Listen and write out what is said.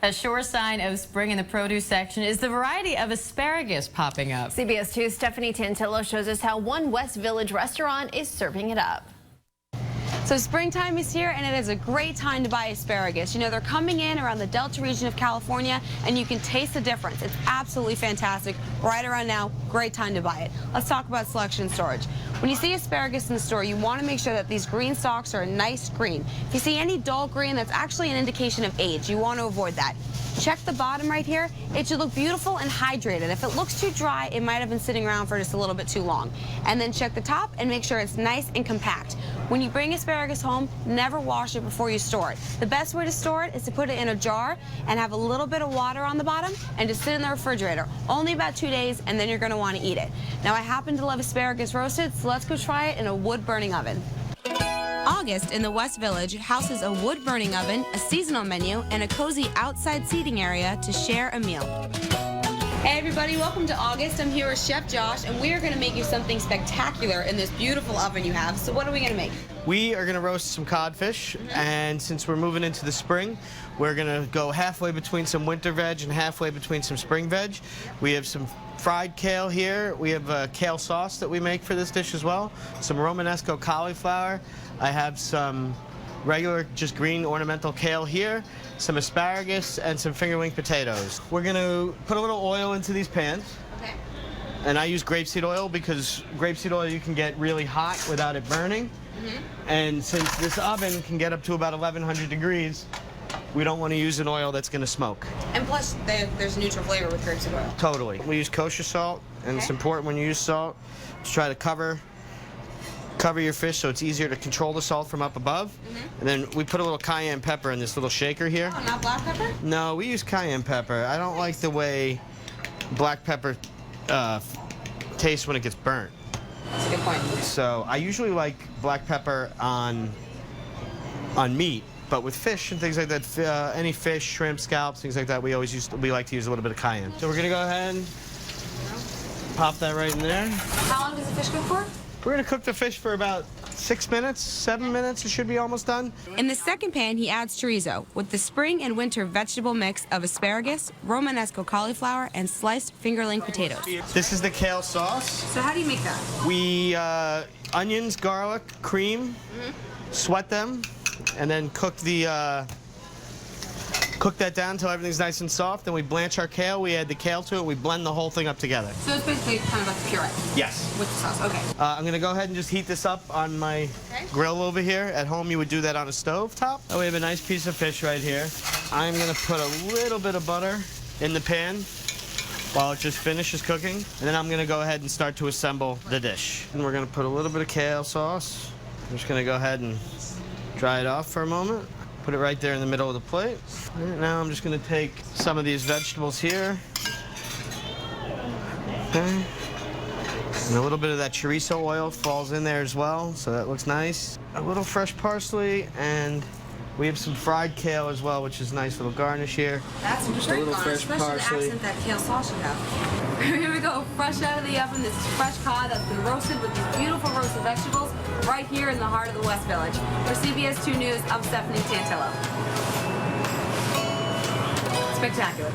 A sure sign of spring in the produce section is the variety of asparagus popping up. CBS 2's Stephanie Tantillo shows us how one West Village restaurant is serving it up. So springtime is here, and it is a great time to buy asparagus. You know, they're coming in around the Delta region of California, and you can taste the difference. It's absolutely fantastic. Right around now, great time to buy it. Let's talk about selection and storage. When you see asparagus in the store, you want to make sure that these green stalks are a nice green. If you see any dull green, that's actually an indication of age. You want to avoid that. Check the bottom right here. It should look beautiful and hydrated. If it looks too dry, it might have been sitting around for just a little bit too long. And then check the top and make sure it's nice and compact. When you bring asparagus home, never wash it before you store it. The best way to store it is to put it in a jar and have a little bit of water on the bottom and just sit in the refrigerator. Only about 2 days, and then you're going to want to eat it. Now, I happen to love asparagus roasted, so let's go try it in a wood-burning oven. August in the West Village houses a wood-burning oven, a seasonal menu, and a cozy outside seating area to share a meal. Hey everybody, welcome to August. I'm here with Chef Josh, and we are going to make you something spectacular in this beautiful oven you have. So what are we going to make? We are going to roast some codfish, and since we're moving into the spring, we're going to go halfway between some winter veg and halfway between some spring veg. We have some fried kale here. We have a kale sauce that we make for this dish as well. Some Romanesco cauliflower. I have some regular, just green ornamental kale here, some asparagus, and some finger wing potatoes. We're going to put a little oil into these pans. Okay. And I use grapeseed oil because grapeseed oil you can get really hot without it burning. And since this oven can get up to about 1100 degrees, we don't want to use an oil that's going to smoke. And plus, there's a neutral flavor with grapeseed oil. Totally. We use kosher salt, and it's important when you use salt to try to cover your fish so it's easier to control the salt from up above. And then we put a little cayenne pepper in this little shaker here. Oh, not black pepper? No, we use cayenne pepper. I don't like the way black pepper tastes when it gets burnt. That's a good point. So I usually like black pepper on meat, but with fish and things like that, any fish, shrimp, scallops, things like that, we like to use a little bit of cayenne. So we're gonna go ahead and pop that right in there. How long does the fish cook for? We're gonna cook the fish for about 6 minutes, 7 minutes. It should be almost done. In the second pan, he adds chorizo with the spring and winter vegetable mix of asparagus, Romanesco cauliflower, and sliced fingerling potatoes. This is the kale sauce. So how do you make that? We onions, garlic, cream, sweat them, and then cook that down until everything's nice and soft. Then we blanch our kale. We add the kale to it. We blend the whole thing up together. So it's basically kind of like a puree? Yes. With the sauce, okay. I'm going to go ahead and just heat this up on my grill over here. At home, you would do that on a stove top. Oh, we have a nice piece of fish right here. I'm going to put a little bit of butter in the pan while it just finishes cooking. And then I'm going to go ahead and start to assemble the dish. And we're going to put a little bit of kale sauce. I'm just going to go ahead and dry it off for a moment. Put it right there in the middle of the plate. Right, now I'm just going to take some of these vegetables here. Okay. And a little bit of that chorizo oil falls in there as well, so that looks nice. A little fresh parsley, and we have some fried kale as well, which is a nice little garnish here. That's just a little fresh parsley. Accent that kale sauce you have. Here we go, fresh out of the oven. This is fresh cod that's been roasted with these beautiful roasted vegetables right here in the heart of the West Village. For CBS 2 News, I'm Stephanie Tantillo. Spectacular.